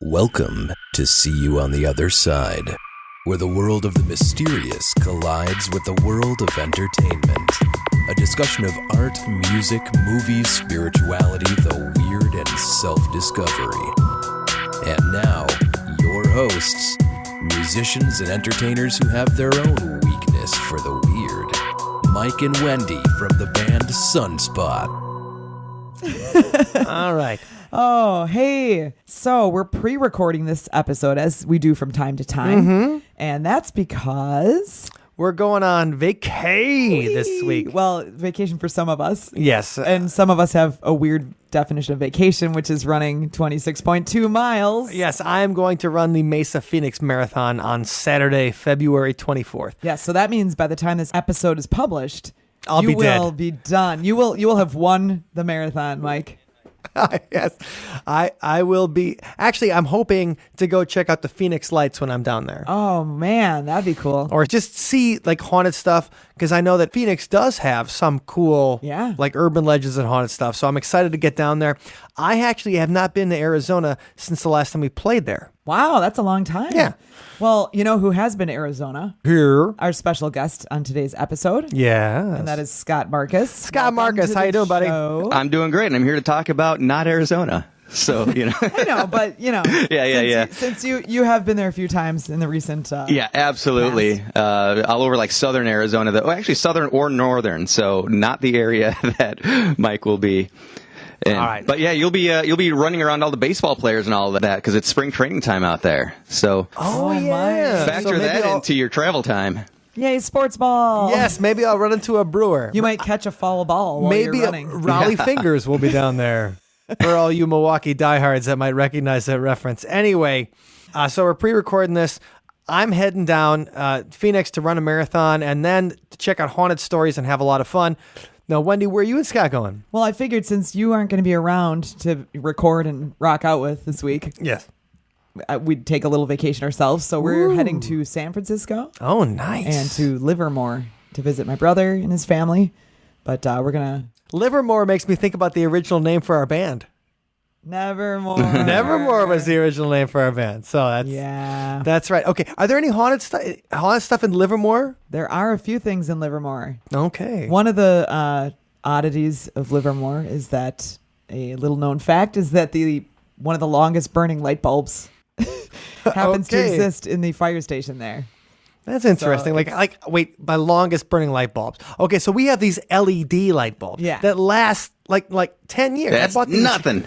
Welcome to See You on the Other Side, where the world of the mysterious collides with the world of entertainment. A discussion of art, music, movies, spirituality, the weird, and self-discovery. And now, your hosts, musicians and entertainers who have their own weakness for the weird, Mike and Wendy from the band Sunspot. All right. Oh, hey. So we're pre-recording this episode as we do from time to time. And that's because... We're going on vacay this week. Well, vacation for some of us. Yes. And some of us have a weird definition of vacation, which is running 26.2 miles. Yes, I am going to run the Mesa Phoenix Marathon on Saturday, February 24th. Yes, so that means by the time this episode is published, I'll you be dead. will be done. You will have won the marathon, Mike. Yes, I will be. Actually, I'm hoping to go check out the Phoenix Lights when I'm down there. Oh, man, that'd be cool. Or just see like haunted stuff, because I know that Phoenix does have some cool like urban legends and haunted stuff. So I'm excited to get down there. I actually have not been to Arizona since the last time we played there. Wow, that's a long time. Yeah. Well, you know who has been to Arizona? Here. Our special guest on today's episode. Yeah. And that is Scott Marcus. Scott Welcome Marcus, to how you the doing, buddy? show. I'm doing great, and I'm here to talk about not Arizona. So, you know. I know, but, you know. Yeah. Since you have been there a few times in the recent Yeah, absolutely. All over like southern Arizona. Actually, southern or northern, so not the area that Mike will be. And, all right. But yeah, you'll be running around all the baseball players and all of that because it's spring training time out there. So Oh, yeah. factor that into your travel time. Yay, sports ball. Yes, maybe I'll run into a brewer. You might catch a foul ball while Maybe you're running. Raleigh Fingers will be down there for all you Milwaukee diehards that might recognize that reference. Anyway, so we're pre-recording this. I'm heading down Phoenix to run a marathon and then to check out haunted stories and have a lot of fun. Now, Wendy, where are you and Scott going? Well, I figured since you aren't going to be around to record and rock out with this week, Yes. We'd take a little vacation ourselves. So we're heading to San Francisco. Oh, nice. And to Livermore to visit my brother and his family. But we're going to... Livermore makes me think about the original name for our band. Nevermore. Nevermore was the original name for our band. So that's right. Okay. Are there any haunted stuff in Livermore? There are a few things in Livermore. Okay. One of the oddities of Livermore is that a little known fact is that one of the longest burning light bulbs happens to exist in the fire station there. That's interesting. So wait, my longest burning light bulbs. Okay, so we have these LED light bulbs that last like 10 years. That's I bought these. nothing.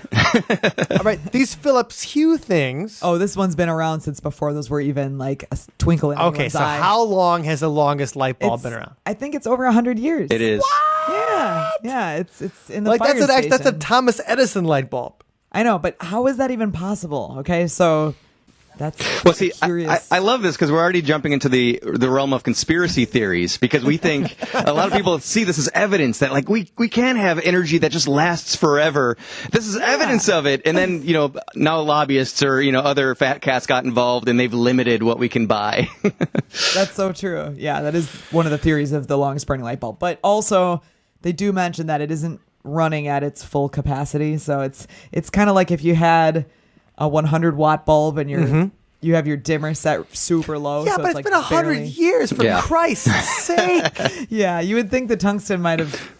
All right, these Philips Hue things. Oh, this one's been around since before those were even like a twinkle in anyone's eye. How long has the longest light bulb been around? I think it's over 100 years. It is. Yeah, it's in the fire that's station. that's a Thomas Edison light bulb. I know, but how is that even possible? Okay, so that's Well, see, curious. I love this because we're already jumping into the realm of conspiracy theories because we think a lot of people see this as evidence that like we can have energy that just lasts forever. This is evidence of it. And then, you know, now lobbyists or, you know, other fat cats got involved and they've limited what we can buy. That's so true. Yeah, that is one of the theories of the longest burning light bulb. But also, they do mention that it isn't running at its full capacity. So it's kind of like if you had a 100-watt bulb and you have your dimmer set super low. Yeah, so but it's been 100 years, for Christ's sake. Yeah, you would think the tungsten might have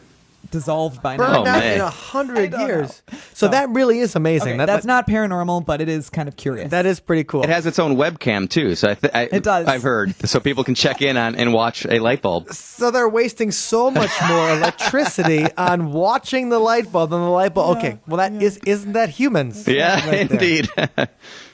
dissolved by now. Burned out man. in 100 years. So that really is amazing. Okay, that's not paranormal, but it is kind of curious. That is pretty cool. It has its own webcam too, so it does. I've heard, so people can check in on and watch a light bulb. So they're wasting so much more electricity on watching the light bulb than the light bulb. Okay, well isn't that humans? Yeah, right there? indeed.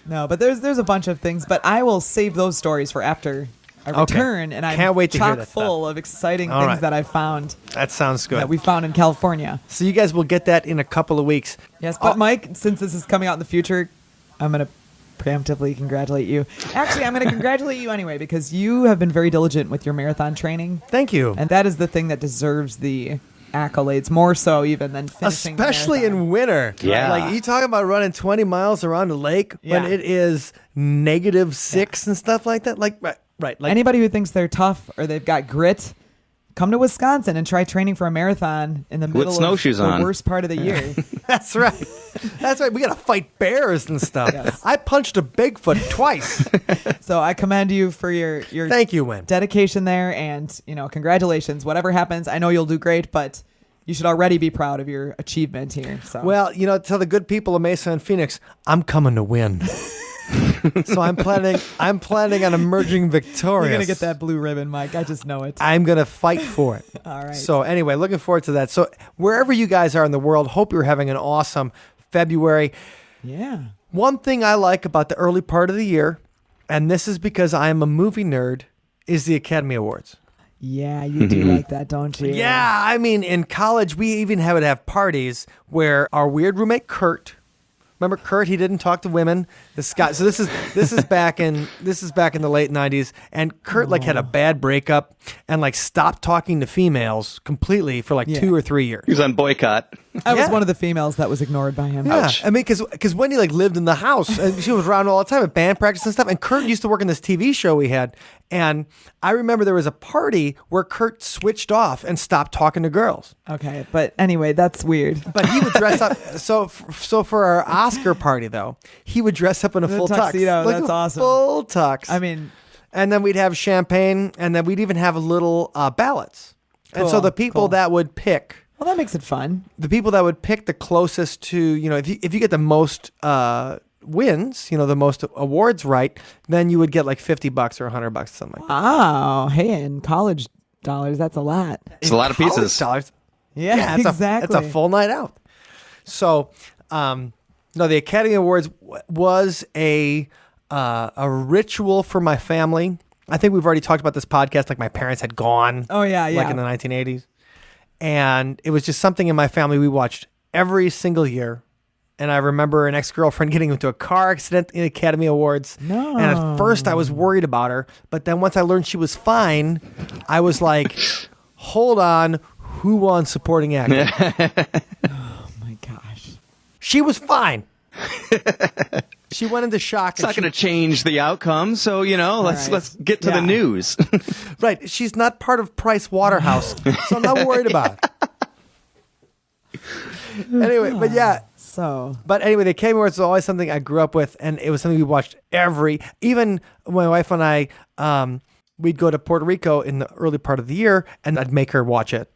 No, but there's a bunch of things, but I will save those stories for after I return, and I'm Can't wait to hear chock that full stuff. of exciting All things right. that I found That sounds good. that we found in California. So you guys will get that in a couple of weeks. Yes, but Mike, since this is coming out in the future, I'm going to preemptively congratulate you. Actually, I'm going to congratulate you anyway because you have been very diligent with your marathon training. Thank you. And that is the thing that deserves the accolades more so even than finishing Especially the marathon. in winter. Yeah. Like you talking about running 20 miles around a lake when Yeah. it is -6 and stuff like that. Like right. Like Anybody who thinks they're tough or they've got grit, come to Wisconsin and try training for a marathon in the middle of snowshoes the on. worst part of the year. That's right. That's right. We got to fight bears and stuff. Yes. I punched a Bigfoot twice. So I commend you for your Thank you, Win. dedication there, and congratulations. Whatever happens, I know you'll do great, but you should already be proud of your achievement here. So Well, tell the good people of Mesa and Phoenix, I'm coming to win. So I'm planning on emerging victorious. you're gonna get that blue ribbon, Mike. I just know it. I'm going to fight for it. All right. So anyway, looking forward to that. So wherever you guys are in the world, hope you're having an awesome February. Yeah. One thing I like about the early part of the year, and this is because I am a movie nerd, is the Academy Awards. Yeah, you do like that, don't you? Yeah, I mean, in college, we even would have parties where our weird roommate Kurt. Remember Kurt? He didn't talk to women. This guy. So this is back in the late '90s, and Kurt had a bad breakup and stopped talking to females completely for 2 or 3 years. He was on boycott. I was Yeah. one of the females that was ignored by him. Yeah, Ouch. I mean, because Wendy lived in the house and she was around all the time at band practice and stuff. And Kurt used to work in this TV show we had, and I remember there was a party where Kurt switched off and stopped talking to girls. Okay, but anyway, that's weird. But he would dress up. So for our Oscar party though, he would dress up in a The full tuxedo, tux. that's a awesome. Full tux. I mean, and then we'd have champagne, and then we'd even have little ballots. And so Cool, the people cool. that would pick. well, that makes it fun. The people that would pick the closest to, if you get the most wins, the most awards right, then you would get $50 or $100, something like that. Oh, hey, in college dollars, that's a lot. It's a lot of College pieces. dollars. Yeah, it's exactly. It's a full night out. So, no, the Academy Awards was a ritual for my family. I think we've already talked about this podcast. My parents had gone. Oh, yeah. In the 1980s. And it was just something in my family we watched every single year. And I remember an ex-girlfriend getting into a car accident in the Academy Awards. No. And at first I was worried about her. But then once I learned she was fine, I was like, hold on, who won supporting actor? Oh, my gosh. She was fine. She went into shock. It's not going to change the outcome, so let's get to the news. Right. She's not part of Price Waterhouse, so I'm not worried about it. Anyway, but yeah. So, But anyway, the Academy Awards was always something I grew up with, and it was something we watched even my wife and I, we'd go to Puerto Rico in the early part of the year, and I'd make her watch it.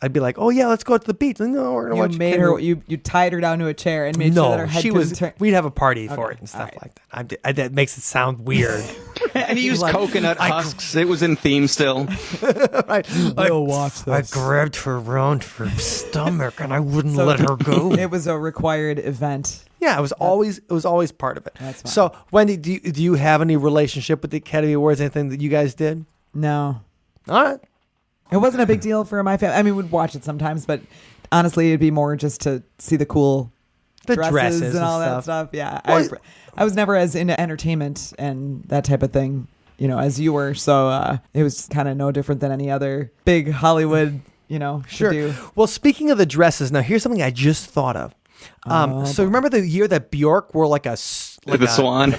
I'd be like, "Oh yeah, let's go to the beach." No, we're gonna you watch. made Academy her, you tied her down to a chair and made sure that her head she couldn't was. turn. We'd have a party for Okay, it and stuff all right. like that. That makes it sound weird. And he used coconut husks. It was in theme still. Right. We'll watch I this. grabbed her around her stomach and I wouldn't let her go. It was a required event. Yeah, it was always part of it. That's fine. So, Wendy, do you have any relationship with the Academy Awards? Anything that you guys did? No. All right. It wasn't a big deal for my family. I mean, we'd watch it sometimes, but honestly, it'd be more just to see the cool The dresses and all stuff. that stuff. Yeah. Well, I was never as into entertainment and that type of thing, as you were. So it was kind of no different than any other big Hollywood, Sure. to do. Well, speaking of the dresses, now here's something I just thought of. So remember the year that Bjork wore like The swan.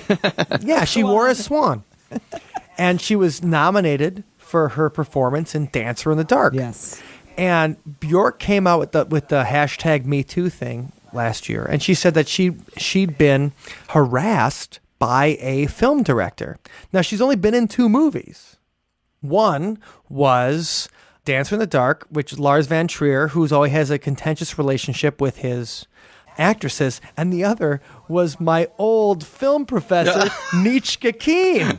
Yeah, she wore a swan. And she was nominated for her performance in Dancer in the Dark. Yes. And Bjork came out with the hashtag Me Too thing last year, and she said that she'd been harassed by a film director. Now she's only been in 2 movies. One was Dancer in the Dark, which is Lars Van Trier, who's always has a contentious relationship with his actresses, and the other was my old film professor, Nietzsche Keen.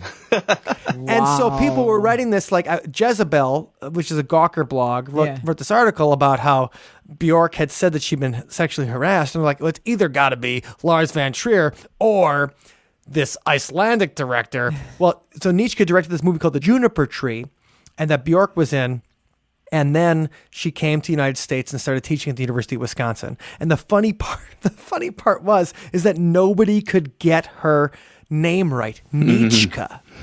And so people were writing this, Jezebel, which is a Gawker blog, wrote this article about how Bjork had said that she'd been sexually harassed. And it's either got to be Lars Van Trier or this Icelandic director. Well, so Nietzsche directed this movie called The Juniper Tree, and that Bjork was in. And then she came to the United States and started teaching at the University of Wisconsin. And the funny part is that nobody could get her name right. Nietzsche.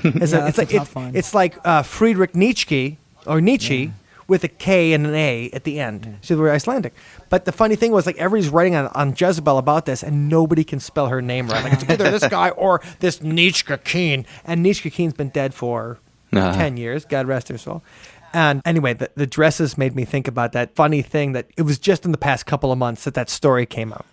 That's a tough one. It's like Friedrich Nietzsche or Nietzsche with a K and an A at the end. She's very Icelandic. But the funny thing was everybody's writing on Jezebel about this and nobody can spell her name right. It's either this guy or this Nietzsche Keen. And Nietzsche Keen's been dead for 10 years. God rest her soul. And anyway, the dresses made me think about that funny thing that it was just in the past couple of months that story came out.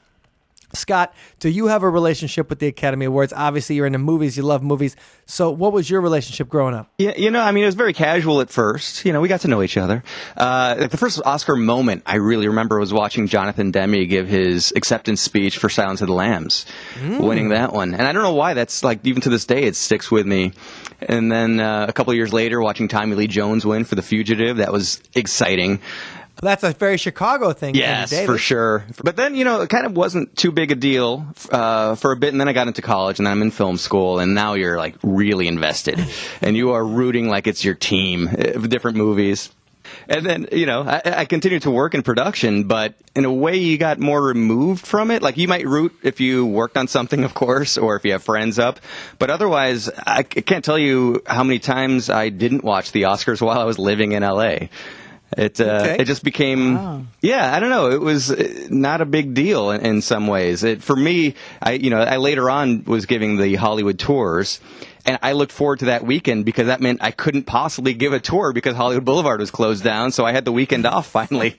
Scott, do you have a relationship with the Academy Awards? Obviously, you're into movies. You love movies. So what was your relationship growing up? Yeah, it was very casual at first. We got to know each other. The first Oscar moment I really remember was watching Jonathan Demme give his acceptance speech for Silence of the Lambs, winning that one. And I don't know why. That's even to this day, it sticks with me. And then a couple of years later, watching Tommy Lee Jones win for The Fugitive, that was exciting. That's a very Chicago thing. Yes, for sure. But then, it kind of wasn't too big a deal for a bit, and then I got into college, and then I'm in film school, and now you're, really invested. And you are rooting like it's your team of different movies. And then, I continued to work in production, but in a way you got more removed from it. You might root if you worked on something, of course, or if you have friends up. But otherwise, I can't tell you how many times I didn't watch the Oscars while I was living in L.A., It just became, I don't know. It was not a big deal in some ways. For me, I later on was giving the Hollywood tours, and I looked forward to that weekend because that meant I couldn't possibly give a tour because Hollywood Boulevard was closed down. So I had the weekend off finally.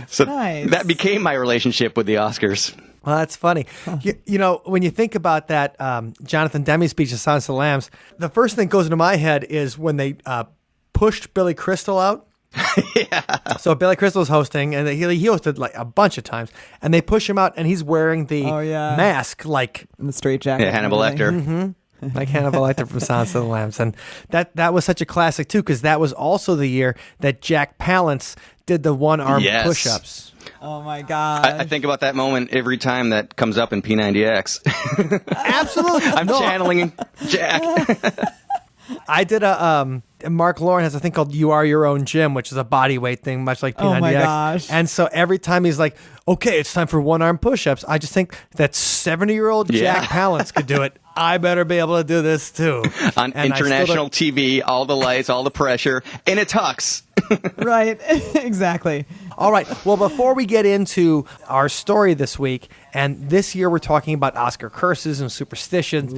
So that became my relationship with the Oscars. Well, that's funny. When you think about that Jonathan Demme speech of Silence of the Lambs, the first thing that goes into my head is when they pushed Billy Crystal out. Yeah. So Billy Crystal's hosting, and he hosted a bunch of times, and they push him out, and he's wearing the mask in the straitjacket. Yeah, Hannibal Lecter. Mm-hmm. Like Hannibal Lecter from Silence of the Lambs. And that was such a classic, too, because that was also the year that Jack Palance did the one-arm push-ups. Oh, my God. I think about that moment every time that comes up in P90X. Absolutely. I'm channeling Jack. I did Mark Lauren has a thing called You Are Your Own Gym, which is a body weight thing, much like P90X. Oh my gosh. And so every time he's like, okay, it's time for one-arm push-ups, I just think that 70-year-old Jack Palance could do it. I better be able to do this too. On international TV, all the lights, all the pressure, in a tux. Right, exactly. All right, well, before we get into our story this week, and this year we're talking about Oscar curses and superstitions.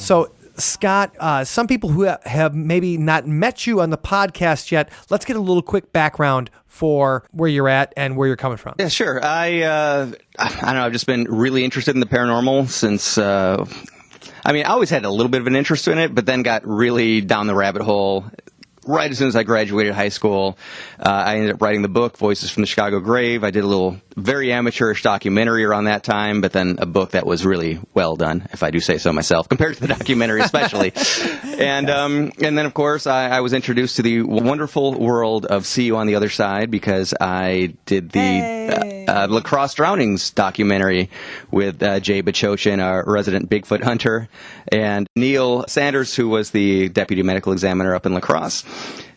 So Scott, some people who have maybe not met you on the podcast yet, let's get a little quick background for where you're at and where you're coming from. Yeah, sure. I don't know. I've just been really interested in the paranormal since. I always had a little bit of an interest in it, but then got really down the rabbit hole. Right as soon as I graduated high school, I ended up writing the book, Voices from the Chicago Grave. I did a little very amateurish documentary around that time, but then a book that was really well done, if I do say so myself, compared to the documentary especially. And then, of course, I was introduced to the wonderful world of See You on the Other Side because I did the La Crosse Drownings documentary with Jay Bachochin, our resident Bigfoot hunter, and Neil Sanders, who was the deputy medical examiner up in La Crosse.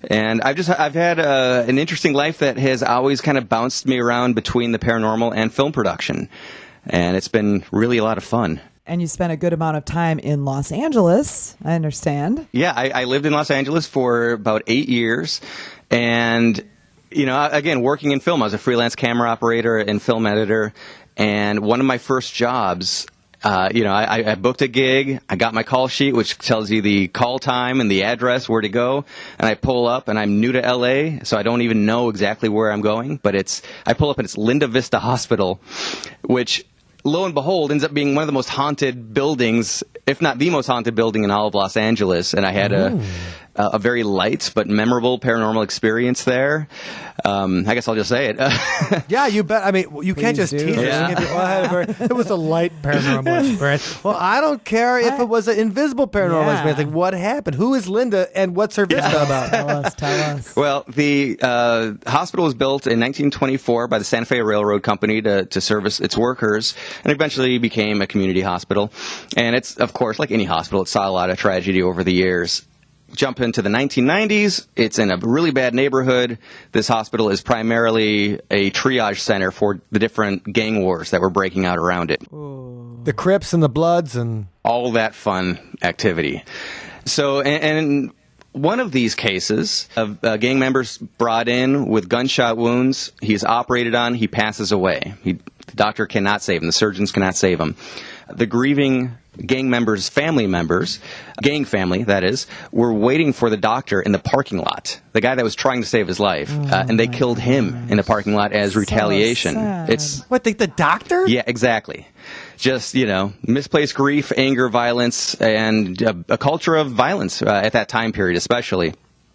And I've had an interesting life that has always kind of bounced me around between the paranormal and film production. And it's been really a lot of fun. And you spent a good amount of time in Los Angeles, I understand. Yeah, I lived in Los Angeles for about 8 years. And, again, working in film, I was a freelance camera operator and film editor. And one of my first jobs, I booked a gig. I got my call sheet, which tells you the call time and the address, where to go. And I pull up, and I'm new to L.A., so I don't even know exactly where I'm going. But I pull up, and it's Linda Vista Hospital, which, lo and behold, ends up being one of the most haunted buildings, if not the most haunted building in all of Los Angeles. And I had a very light but memorable paranormal experience there. I guess I'll just say it. Yeah, you bet. You can't just tease it. Yeah. It was a light paranormal experience. Well, I don't care if it was an invisible paranormal experience. Like, what happened? Who is Linda, and what's her vista about? Tell us. Well, the hospital was built in 1924 by the Santa Fe Railroad Company to service its workers, and eventually became a community hospital. And it's, of course, like any hospital, it saw a lot of tragedy over the years. Jump into the 1990s, it's in a really bad neighborhood. This hospital is primarily a triage center for the different gang wars that were breaking out around it. Ooh. The Crips and the Bloods and all that fun activity. So, and one of these cases of gang members brought in with gunshot wounds, he's operated on, he passes away. The doctor cannot save him. The surgeons cannot save him. The grieving gang members' family members, gang family, that is, were waiting for the doctor in the parking lot. The guy that was trying to save his life. And they killed him in the parking lot as retaliation. Sad. It's What, the doctor? Yeah, exactly. Just, misplaced grief, anger, violence, and a culture of violence at that time period especially.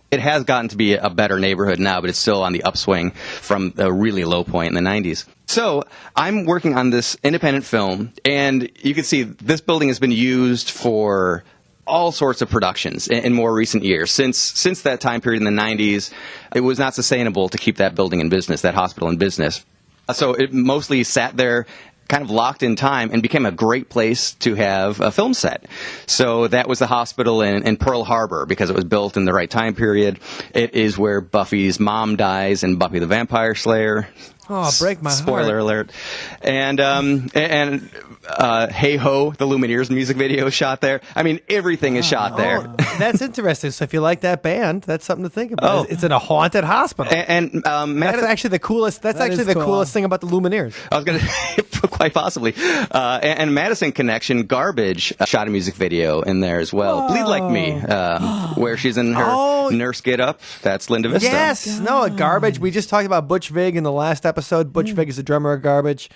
It has gotten to be a better neighborhood now, but it's still on the upswing from a really low point in the 90s. So I'm working on this independent film, and you can see this building has been used for all sorts of productions in more recent years. Since that time period in the 90s, it was not sustainable to keep that building in business, that hospital in business. So it mostly sat there kind of locked in time and became a great place to have a film set. So that was the hospital in Pearl Harbor because it was built in the right time period. It is where Buffy's mom dies in Buffy the Vampire Slayer. Oh, break my heart. Spoiler alert. And Hey Ho, the Lumineers music video is shot there. I mean, everything is shot there. Oh, that's interesting. So if you like that band, that's something to think about. It's in a haunted hospital. And that's actually the coolest. That's That actually is the cool. coolest thing about the Lumineers. I was going to, quite possibly. And Madison Connection, Garbage, shot a music video in there as well. Whoa. Bleed Like Me, where she's in her nurse get-up. That's Linda Vista. Yes. No, Garbage. We just talked about Butch Vig in the last episode. Butch Vig is the drummer of Garbage.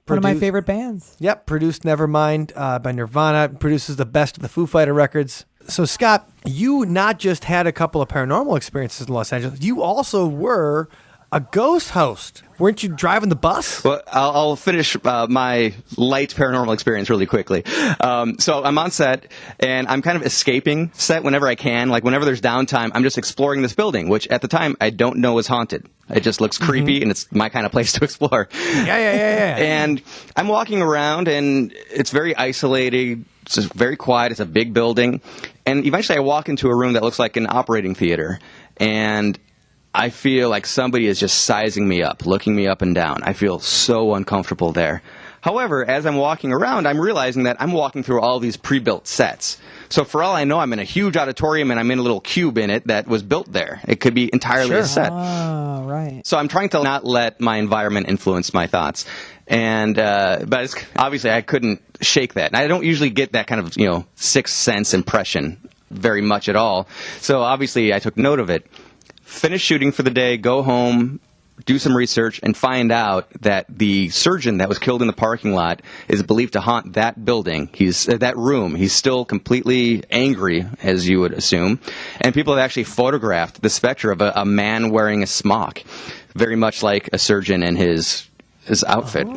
One of my favorite bands. Yep, produced Nevermind by Nirvana, produces the best of the Foo Fighter records. So, Scott, you not just had a couple of paranormal experiences in Los Angeles, you also were a ghost host. Weren't you driving the bus? Well, I'll finish my light paranormal experience really quickly. So I'm on set, and I'm kind of escaping set whenever I can. Like, whenever there's downtime, I'm just exploring this building, which at the time I don't know is haunted. It just looks creepy, and it's my kind of place to explore. Yeah. And I'm walking around, and it's very isolated. It's just very quiet. It's a big building. And eventually I walk into a room that looks like an operating theater, and I feel like somebody is just sizing me up, looking me up and down. I feel so uncomfortable there. However, as I'm walking around, I'm realizing that I'm walking through all these pre-built sets. So for all I know, I'm in a huge auditorium and I'm in a little cube in it that was built there. It could be entirely a set. Oh, right. So I'm trying to not let my environment influence my thoughts. And but it's, obviously I couldn't shake that. And I don't usually get that kind of, sixth sense impression very much at all. So obviously I took note of it. Finish shooting for the day, go home, do some research, and find out that the surgeon that was killed in the parking lot is believed to haunt that building. That room. He's still completely angry, as you would assume. And people have actually photographed the specter of a man wearing a smock, very much like a surgeon in his outfit.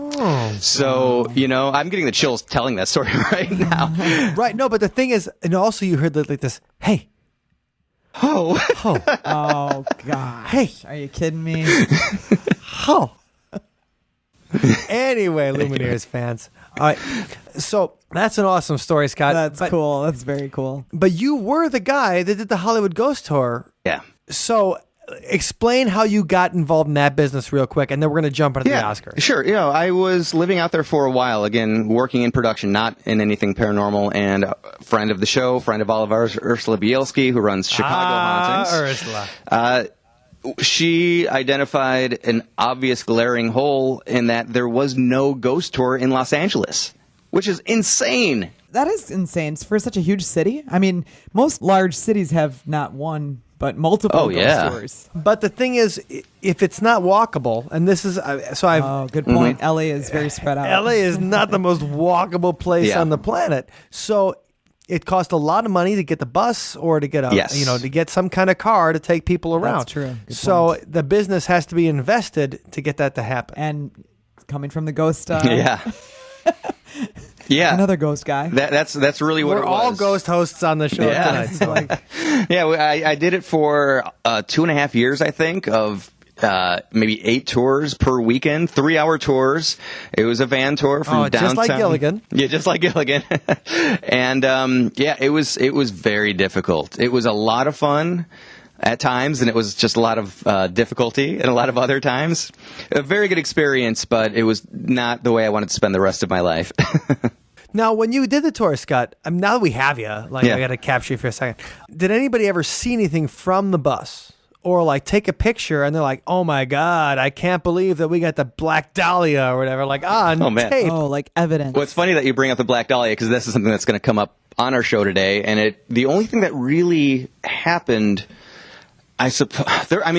So, I'm getting the chills telling that story right now. Right. No, but the thing is, and also you heard like this, hey. Oh. Oh, gosh. Hey. Are you kidding me? Oh. Anyway, Lumineers fans. All right. So that's an awesome story, Scott. That's cool. That's very cool. But you were the guy that did the Hollywood Ghost Tour. Yeah. So explain how you got involved in that business real quick, and then we're going to jump into the Oscars. Sure. I was living out there for a while, again, working in production, not in anything paranormal, and a friend of the show, friend of all of ours, Ursula Bielski, who runs Chicago Hauntings. Ursula. She identified an obvious glaring hole in that there was no ghost tour in Los Angeles, which is insane. That is insane for such a huge city. I mean, most large cities have not one, but multiple ghost tours. But the thing is, if it's not walkable, and this is, good point. LA is very spread out. LA is not the most walkable place on the planet. So it costs a lot of money to get the bus or to get to get some kind of car to take people around. That's true. Good so point. the business has to be invested to get that to happen. And coming from the ghost, Yeah. another ghost guy. That's really what We're it was. all ghost hosts on the show tonight. So. I did it for 2.5 years, I think, of maybe 8 tours per weekend, 3-hour tours. It was a van tour from downtown. Just like Gilligan. Yeah, just like Gilligan. And it was very difficult. It was a lot of fun at times, and it was just a lot of difficulty and a lot of other times. A very good experience, but it was not the way I wanted to spend the rest of my life. Now, when you did the tour, Scott, now that we have you, I got to capture you for a second. Did anybody ever see anything from the bus? or like take a picture and they're like, oh my God, I can't believe that we got the Black Dahlia or whatever, like on Oh, man. tape. Oh, like evidence. Well, it's funny that you bring up the Black Dahlia because this is something that's going to come up on our show today. And the only thing that really happened, I suppose,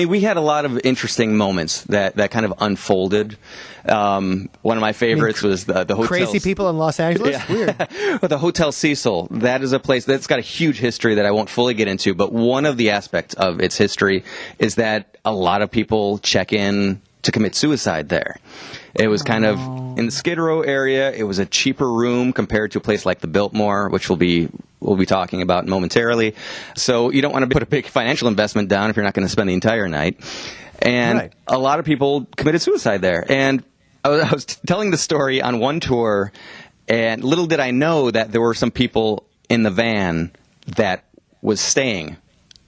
we had a lot of interesting moments that kind of unfolded. One of my favorites was the hotel. Crazy people in Los Angeles? Yeah. Weird. But the Hotel Cecil, that is a place that's got a huge history that I won't fully get into. But one of the aspects of its history is that a lot of people check in to commit suicide there. It was kind of in the Skid Row area. It was a cheaper room compared to a place like the Biltmore, which we'll be talking about momentarily. So you don't want to put a big financial investment down if you're not going to spend the entire night. And a lot of people committed suicide there. And I was telling the story on one tour, and little did I know that there were some people in the van that was staying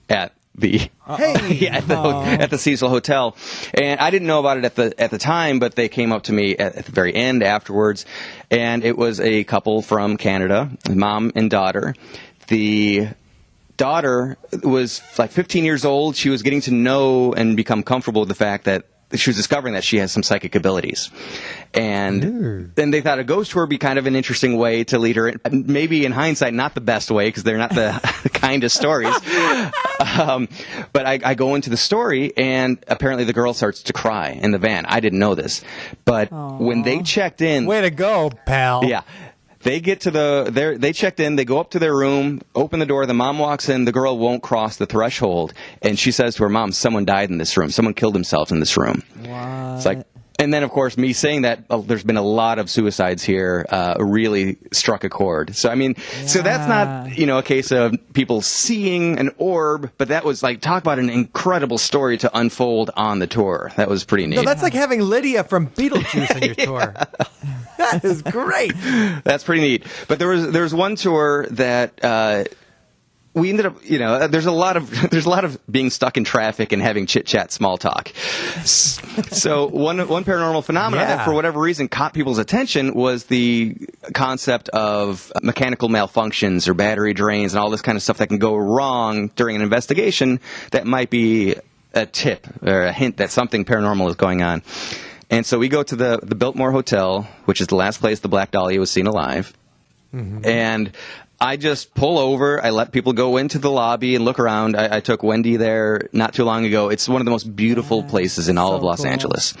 at the at the Cecil Hotel, and I didn't know about it at the time, but they came up to me at the very end afterwards, and it was a couple from Canada, mom and daughter. The daughter was like 15 years old. She was getting to know and become comfortable with the fact that she was discovering that she has some psychic abilities. And then they thought a ghost tour would be kind of an interesting way to lead her in. Maybe in hindsight, not the best way because they're not the kindest stories. But I go into the story, and apparently the girl starts to cry in the van. I didn't know this. But when they checked in... Way to go, pal. Yeah. They get to they checked in, they go up to their room, open the door, the mom walks in, the girl won't cross the threshold, and she says to her mom, someone died in this room, someone killed themselves in this room. What? It's like, and then, of course, me saying that there's been a lot of suicides here really struck a chord. So, so that's not, a case of people seeing an orb, but that was like, talk about an incredible story to unfold on the tour. That was pretty neat. No, that's like having Lydia from Beetlejuice in your tour. That is great. That's pretty neat. But there was one tour that we ended up, there's a lot of being stuck in traffic and having chit chat, small talk. So one paranormal phenomenon that for whatever reason caught people's attention was the concept of mechanical malfunctions or battery drains and all this kind of stuff that can go wrong during an investigation that might be a tip or a hint that something paranormal is going on. And so we go to the Biltmore Hotel, which is the last place the Black Dahlia was seen alive. Mm-hmm. And I just pull over. I let people go into the lobby and look around. I took Wendy there not too long ago. It's one of the most beautiful places in all of Los Angeles.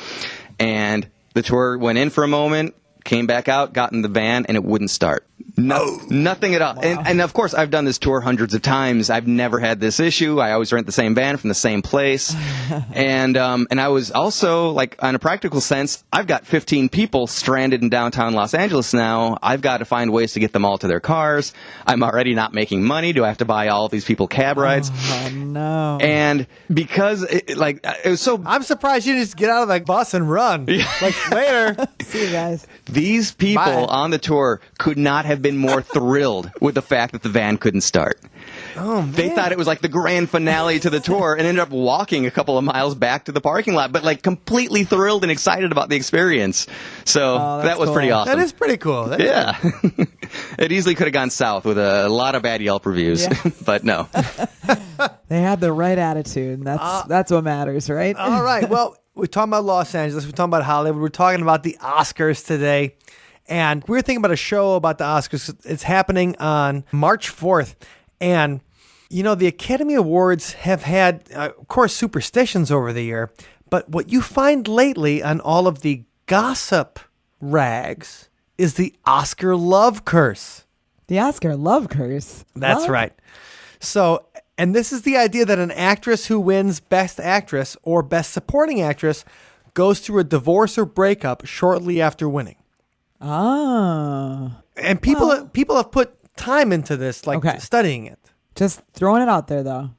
And the tour went in for a moment, came back out, got in the van, and it wouldn't start. Nothing at all. Wow. And of course, I've done this tour hundreds of times. I've never had this issue. I always rent the same van from the same place. And I was also, like, on a practical sense, I've got 15 people stranded in downtown Los Angeles now. I've got to find ways to get them all to their cars. I'm already not making money. Do I have to buy all of these people cab rides? Oh, no. And because, it was so... I'm surprised you didn't just get out of the bus and run. Like, later. See you guys. These people on the tour could not have been more thrilled with the fact that the van couldn't start. Oh, man. They thought it was like the grand finale to the tour and ended up walking a couple of miles back to the parking lot, but like completely thrilled and excited about the experience. So that was pretty awesome. That is pretty cool. Yeah. It easily could have gone south with a lot of bad Yelp reviews, but no. They had the right attitude. That's what matters, right? All right. Well, we're talking about Los Angeles. We're talking about Hollywood. We're talking about the Oscars today. And we were thinking about a show about the Oscars. It's happening on March 4th. And, the Academy Awards have had, of course, superstitions over the year. But what you find lately on all of the gossip rags is the Oscar love curse. The Oscar love curse? That's right. So, and this is the idea that an actress who wins Best Actress or Best Supporting Actress goes through a divorce or breakup shortly after winning. Oh. And people have put time into this, studying it. Just throwing it out there, though.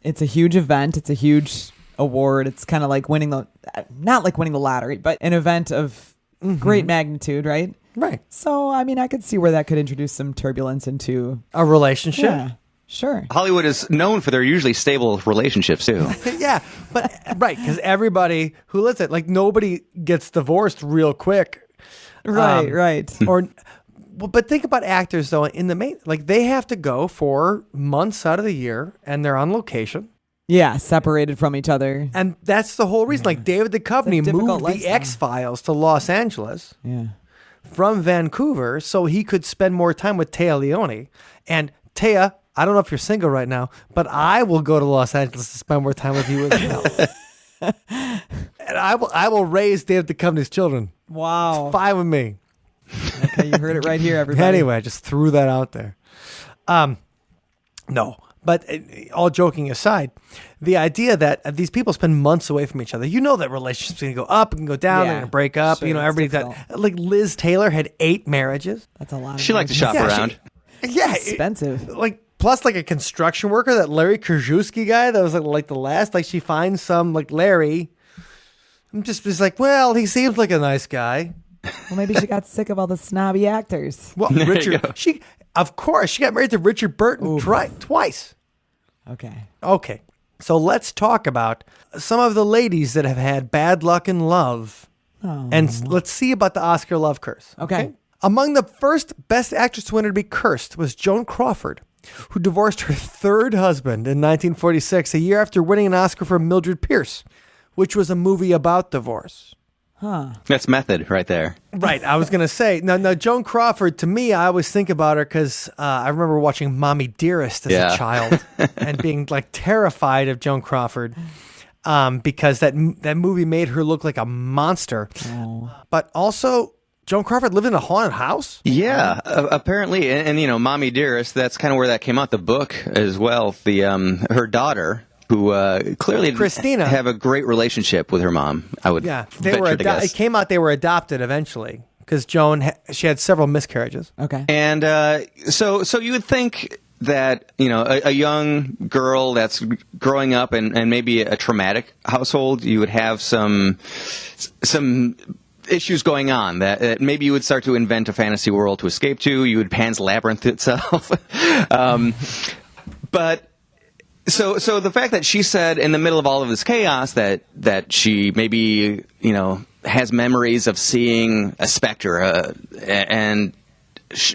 It's a huge event. It's a huge award. It's kind of like not like winning the lottery, but an event of great magnitude, right? Right. So, I could see where that could introduce some turbulence into a relationship. Yeah, sure. Hollywood is known for their usually stable relationships, too. Yeah, but right, because everybody who lives it, nobody gets divorced real quick. Right. But think about actors though. In the main, they have to go for months out of the year, and they're on location. Yeah, separated from each other. And that's the whole reason. Like David Duchovny It's a difficult moved the lifestyle. X-Files to Los Angeles Yeah. from Vancouver so he could spend more time with Téa Leoni. And Téa, I don't know if you're single right now, but I will go to Los Angeles to spend more time with you as well. And I will raise David Duchovny's children. Wow. Fine with me. Okay, you heard it right here, everybody. Anyway, I just threw that out there. No, but all joking aside, the idea that these people spend months away from each other, you know that relationships can go up and go down, they're going to break up. Sure, you know, it's everybody's got, like Liz Taylor had 8 marriages. That's a lot. She liked to shop Yeah, around. Yeah. Expensive. Plus like a construction worker, that Larry Krajewski guy that was like the last, like she finds some like Larry. I'm just like, well, he seems like a nice guy. Well, maybe she got sick of all the snobby actors. Well, There you Richard, go. she got married to Richard Burton twice. Okay. So let's talk about some of the ladies that have had bad luck in love. Oh. And let's see about the Oscar love curse. Okay. Among the first Best Actress winner to be cursed was Joan Crawford, who divorced her 3rd husband in 1946, a year after winning an Oscar for Mildred Pierce, which was a movie about divorce. Huh. That's method right there. Right. I was going to say, now, Joan Crawford, to me, I always think about her because I remember watching Mommy Dearest as a child and being like terrified of Joan Crawford because that movie made her look like a monster. Oh. But also, Joan Crawford lived in a haunted house? Yeah, apparently, and you know, Mommy Dearest. That's kind of where that came out. The book as well. The her daughter, who clearly Christina, have a great relationship with her mom. I would venture to guess. It came out they were adopted eventually because Joan she had several miscarriages. Okay. And so you would think that, you know, a young girl that's growing up and maybe a traumatic household, you would have some issues going on that maybe you would start to invent a fantasy world to escape to. You would Pan's Labyrinth itself. But so the fact that she said in the middle of all of this chaos that she maybe, you know, has memories of seeing a specter and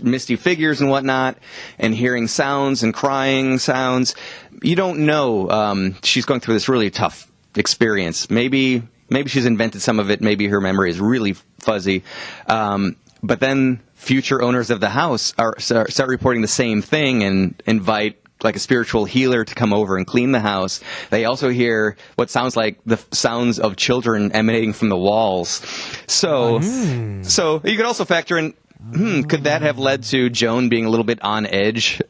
misty figures and whatnot, and hearing sounds and crying sounds, you don't know. She's going through this really tough experience. Maybe she's invented some of it. Maybe her memory is really fuzzy. But then future owners of the house start reporting the same thing and invite like a spiritual healer to come over and clean the house. They also hear what sounds like the sounds of children emanating from the walls. So you could also factor in, could that have led to Joan being a little bit on edge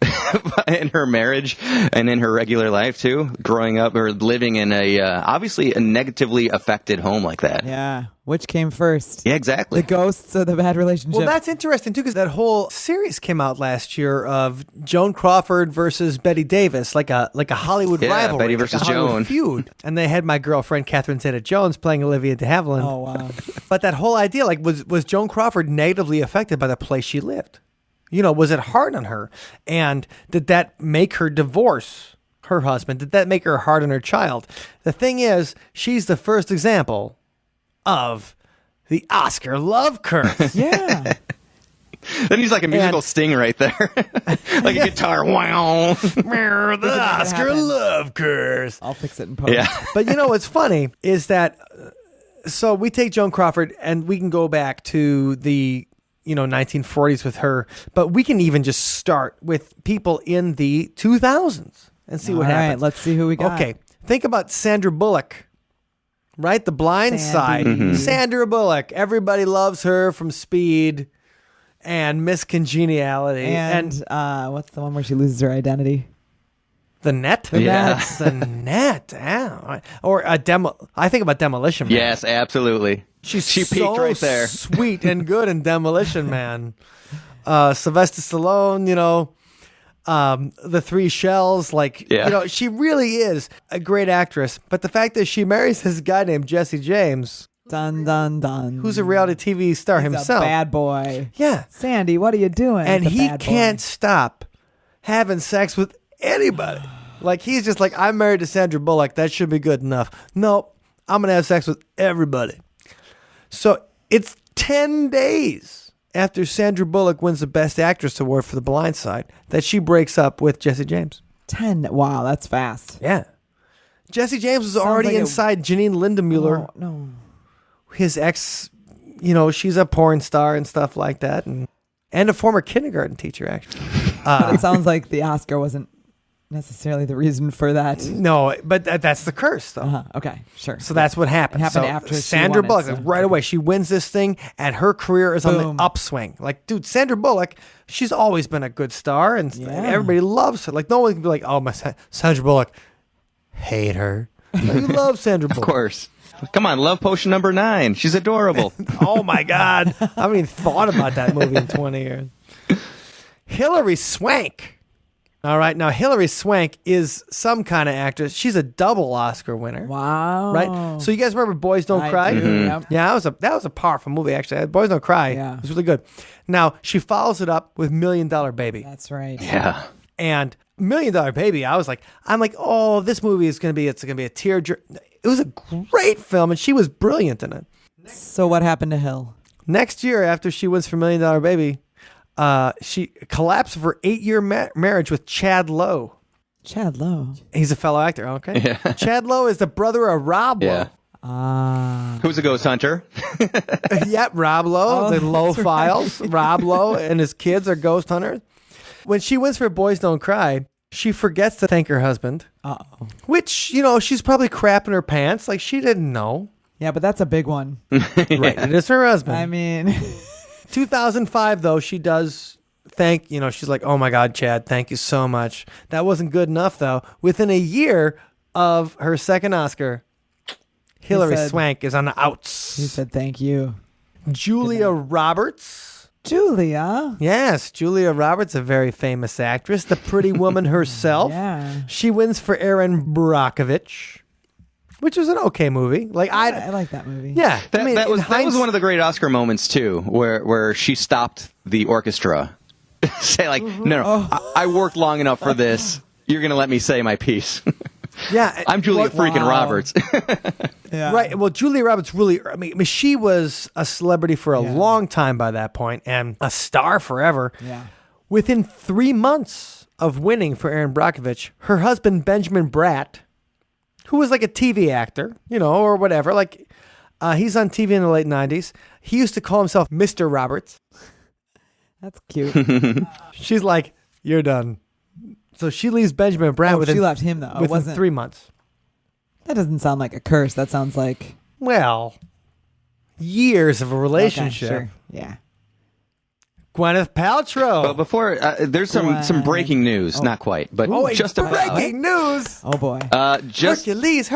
in her marriage and in her regular life too, growing up or living in a obviously a negatively affected home like that? Yeah. Which came first? Yeah, exactly. The ghosts or the bad relationship? Well, that's interesting, too, because that whole series came out last year of Joan Crawford versus Betty Davis, like a Hollywood rivalry. Betty versus like a Hollywood Joan. feud. And they had my girlfriend, Catherine Zeta-Jones, playing Olivia de Havilland. Oh, wow. But that whole idea, like, was Joan Crawford negatively affected by the place she lived? You know, was it hard on her? And did that make her divorce her husband? Did that make her hard on her child? The thing is, she's the first example of the Oscar love curse. Yeah. Then he's like a musical sting right there. Like a guitar. Wow. The Oscar happen. love curse. I'll fix it in post. Yeah. But you know what's funny is that, so we take Joan Crawford and we can go back to the 1940s with her, but we can even just start with people in the 2000s and see what All right, happens. let's see who we got. Okay, think about Sandra Bullock, right? The Blind Side. Sandra Bullock. Everybody loves her from Speed and Miss Congeniality. And what's the one where she loses her identity? The Net? Yeah. The Net. Yeah. Or I think about Demolition Man. Yes, absolutely. She peaked so right there. sweet and good in Demolition Man. Sylvester Stallone, the Three Shells, she really is a great actress. But the fact that she marries this guy named Jesse James, Dun, dun, dun. who's a reality TV star He's himself. a bad boy. Yeah. Sandy, what are you doing? And The he bad boy. can't stop having sex with anybody. Like, he's just like, I'm married to Sandra Bullock. That should be good enough. Nope. I'm going to have sex with everybody. So it's 10 days after Sandra Bullock wins the Best Actress Award for The Blind Side that she breaks up with Jesse James. 10. Wow, that's fast. Yeah. Jesse James was Sounds already like it- inside Janine Lindemuller, Oh, no. his ex. She's a porn star and stuff like that, and a former kindergarten teacher, actually. But it sounds like the Oscar wasn't necessarily the reason for that. No, but that's the curse, though. Uh-huh. Okay, sure. So that's what happened. It happened So after she Sandra won it, Bullock, so- like, right away, she wins this thing, and her career is on Boom. the upswing. Like, dude, Sandra Bullock, she's always been a good star, and Yeah. everybody loves her. Like, no one can be like, oh, Sandra Bullock, hate her. Like, you love Sandra Of Bullock. course. Come on, Love Potion number 9. She's adorable. Oh my God, I haven't even thought about that movie in 20 years. Hilary Swank. All right, now Hilary Swank is some kind of actress. She's a double Oscar winner. Wow. Right? So you guys remember Boys Don't I Cry? do, yep. Yeah, that was a powerful movie, actually. Boys Don't Cry. Yeah. It was really good. Now, she follows it up with $1 Million Baby. That's right. Yeah. And $1 Million Baby, I'm like, oh, this movie is going to be a tear jerk. It was a great film, and she was brilliant in it. So what happened to Hill? Next year, after she wins for $1 Million Baby, she collapsed of her 8-year marriage with Chad Lowe. Chad Lowe. He's a fellow actor, okay? Chad Lowe is the brother of Rob Lowe. Yeah. Ah. Who's a ghost hunter? Yep, Rob Lowe, Oh, the Lowe that's right. Files. Rob Lowe and his kids are ghost hunters. When she wins for Boys Don't Cry, she forgets to thank her husband, Uh-oh. which, she's probably crapping her pants. Like, she didn't know. Yeah, but that's a big one. Right, it is her husband. I mean, 2005, though, she does thank, she's like, oh my God, Chad, thank you so much. That wasn't good enough, though. Within a year of her second Oscar, Hilary said- Swank is on the outs. he said thank you. Julia Roberts. Julia. Yes, Julia Roberts, a very famous actress, the pretty woman herself. Yeah. She wins for Erin Brockovich, which was an okay movie. Like I like that movie. yeah, That, I mean, that in was one of the great Oscar moments too, where she stopped the orchestra. Say like, no, I worked long enough for this. You're gonna let me say my piece. yeah, I'm Julia well, freaking wow. Roberts. Yeah. right. Well, Julia Roberts really. I mean, she was a celebrity for a Yeah. long time by that point, and a star forever. Yeah. Within 3 months of winning for Erin Brockovich, her husband Benjamin Bratt, who was like a TV actor, or whatever, like he's on TV in the late 90s. He used to call himself Mr. Roberts. That's cute. She's like, you're done. So she leaves Benjamin Bratt Oh, within, she left him though. It within wasn't 3 months. That doesn't sound like a curse. That sounds like Well, years of a relationship. Okay, sure. Yeah. Gwyneth Paltrow. But before, there's some breaking news. Not quite, but oh, wait, just about. breaking news. Oh boy. Just Hercules.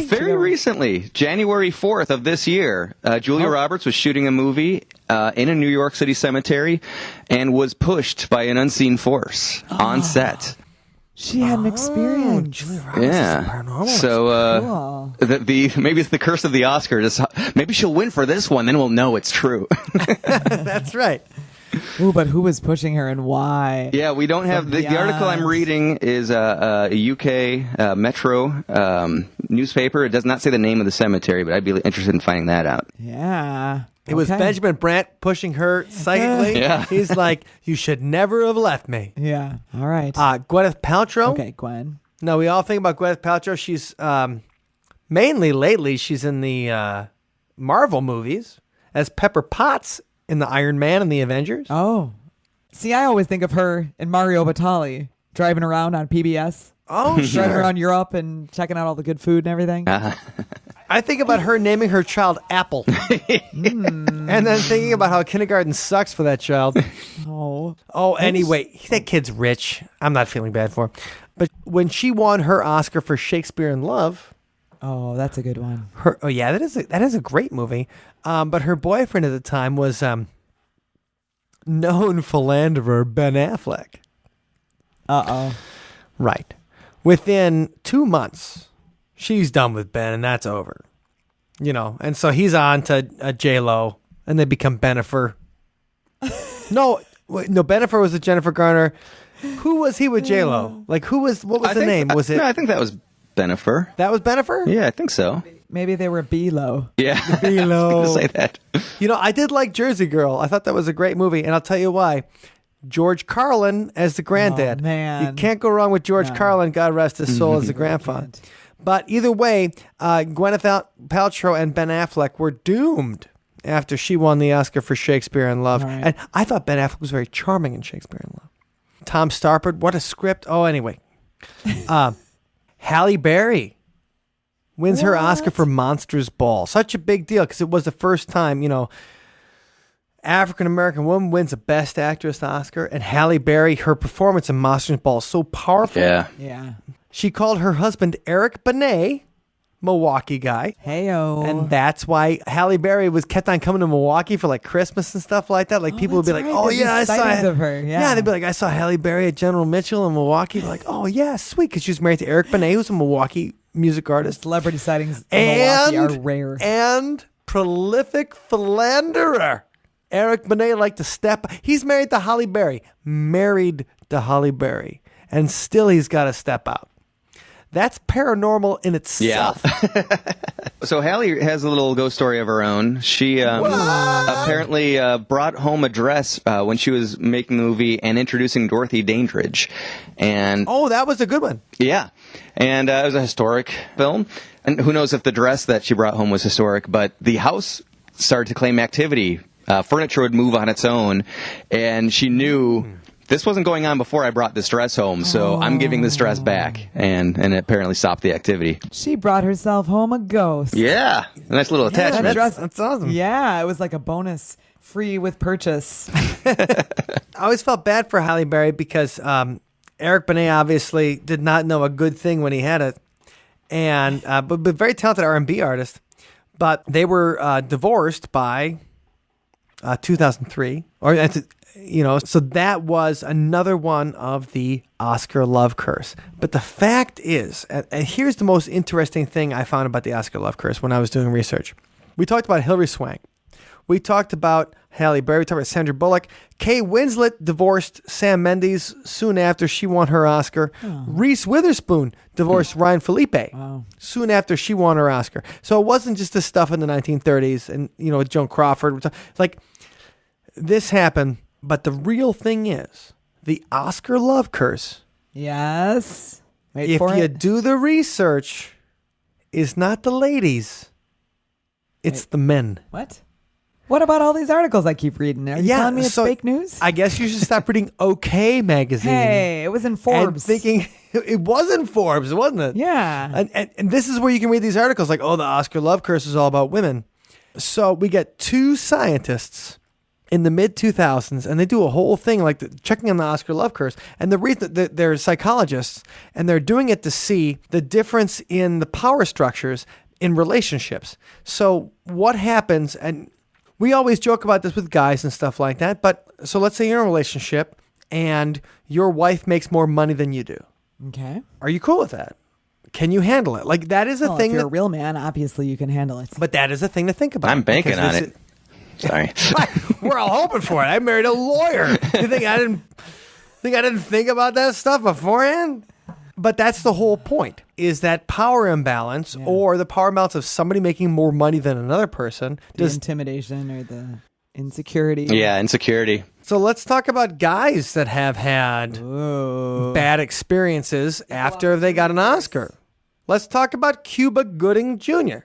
very recently, January 4th of this year, Julia Roberts was shooting a movie in a New York City cemetery and was pushed by an unseen force on set. She had an experience. Julia Roberts is a Yeah. paranormal. So Cool. the maybe it's the curse of the Oscar. Maybe she'll win for this one, then we'll know it's true. That's right. Ooh, but who was pushing her and why? Yeah, we don't have the article I'm beyond. reading is a UK Metro newspaper. It does not say the name of the cemetery, but I'd be interested in finding that out. Yeah. It was Okay. Benjamin Bratt pushing her psychically. Yeah. He's like, you should never have left me. Yeah. All right. Gwyneth Paltrow. Okay, Gwen. No, we all think about Gwyneth Paltrow. She's mainly lately, she's in the Marvel movies as Pepper Potts in the Iron Man and the Avengers. Oh. See, I always think of her and Mario Batali driving around on PBS. Oh, Driving sure. around Europe and checking out all the good food and everything. I think about her naming her child Apple. And then thinking about how kindergarten sucks for that child. Oh. Oh, anyway, that kid's rich. I'm not feeling bad for him. But when she won her Oscar for Shakespeare in Love, Oh, that's a good one. that is a great movie. But her boyfriend at the time was known philanderer Ben Affleck. Uh-oh. Right. Within 2 months, she's done with Ben, and that's over. And so he's on to J-Lo, and they become Bennifer. No, Bennifer was with Jennifer Garner. Who was he with J-Lo? Like, what was the name? Was it? No, I think that was Bennifer. That was Bennifer? Yeah, I think so. Maybe they were B-Lo. Yeah, B-Lo. say that. I did like Jersey Girl. I thought that was a great movie, and I'll tell you why. George Carlin as the granddad. Oh, man. You can't go wrong with George Carlin, God rest his soul, as the grandfather. can't. But either way, Gwyneth Paltrow and Ben Affleck were doomed after she won the Oscar for Shakespeare in Love. Right. And I thought Ben Affleck was very charming in Shakespeare in Love. Tom Stoppard, what a script. Oh, anyway. Halle Berry wins her Oscar for Monsters Ball. Such a big deal because it was the first time, African-American woman wins a Best Actress Oscar. And Halle Berry, her performance in Monsters Ball is so powerful. Yeah. She called her husband Eric Benet, Milwaukee guy. Heyo. And that's why Halle Berry kept on coming to Milwaukee for like Christmas and stuff like that. Like people would be like, right. "Oh There'd be yeah, I saw sightings it." of her. Yeah. They'd be like, "I saw Halle Berry at General Mitchell in Milwaukee." Like, "Oh yeah, sweet," because she was married to Eric Benet, who's a Milwaukee music artist, Celebrity sightings in Milwaukee are rare. and prolific philanderer. Eric Benet liked to step. He's married to Halle Berry, and still he's got to step out. That's paranormal in itself. Yeah. So Halle has a little ghost story of her own. She apparently brought home a dress when she was making the movie and introducing Dorothy Dandridge. And Oh, that was a good one. yeah, and it was a historic film. And who knows if the dress that she brought home was historic, but the house started to claim activity. Furniture would move on its own, and she knew this wasn't going on before I brought this dress home, so I'm giving this dress back, and it apparently stopped the activity. She brought herself home a ghost. Yeah, a nice little attachment. That's awesome. Yeah, it was like a bonus, free with purchase. I always felt bad for Halle Berry because Eric Benet obviously did not know a good thing when he had it, and but very talented R&B artist. But they were divorced by 2003, so that was another one of the Oscar love curse. But the fact is, and here's the most interesting thing I found about the Oscar love curse when I was doing research. We talked about Hilary Swank. We talked about Halle Berry. We talked about Sandra Bullock. Kay Winslet divorced Sam Mendes soon after she won her Oscar. Reese Witherspoon divorced Ryan Felipe soon after she won her Oscar. So it wasn't just the stuff in the 1930s and, with Joan Crawford. Like, this happened, but the real thing is the Oscar love curse. Yes. Wait If for you it. do the research, is not the ladies, it's the men. What? What about all these articles I keep reading? Are you telling me it's fake news? I guess you should stop reading OK Magazine. Hey, it was in And Forbes. thinking it was in Forbes, wasn't it? Yeah. And this is where you can read these articles like, oh, the Oscar love curse is all about women. So we get two scientists in the mid-2000s, and they do a whole thing like checking on the Oscar love curse. And the reason that they're psychologists, and they're doing it to see the difference in the power structures in relationships. So what happens, and we always joke about this with guys and stuff like that, but so let's say you're in a relationship and your wife makes more money than you do. Okay. Are you cool with that? Can you handle it? Like, that is a Well, thing. if you're a real man, obviously you can handle it. But that is a thing to think about. I'm banking because on it. Sorry. We're all hoping for it. I married a lawyer. You think I didn't think about that stuff beforehand? But that's the whole point, is that power imbalance or the power imbalance of somebody making more money than another person. The intimidation or the insecurity. Yeah, insecurity. So let's talk about guys that have had Ooh. bad experiences after they got an Oscar. Let's talk about Cuba Gooding Jr.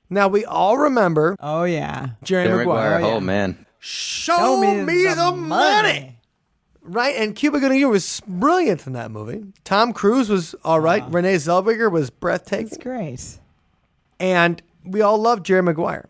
Now, we all remember Oh, yeah. Jerry Maguire. Oh, man. Show me the money. Right? And Cuba Gooding Jr. was brilliant in that movie. Tom Cruise was all right. Renee Zellweger was breathtaking. That's great. And we all love Jerry Maguire.